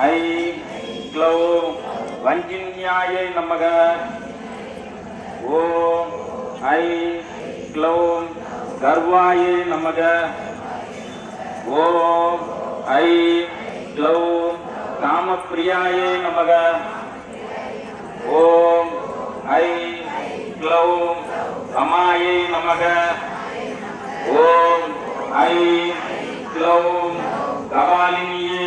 ஐ க்ளௌம் வஞ்சின்யாயை நமக. ஓம் ஐ க்ளௌம் கர்வாயை நமக. ஓம் ஐ க்ளௌம் காமப்பிரியாயை நமக. ஓம் ஐ க்ளௌம் கமாயை நமக. ஓம் ஐ க்ளௌம் கபாலினியே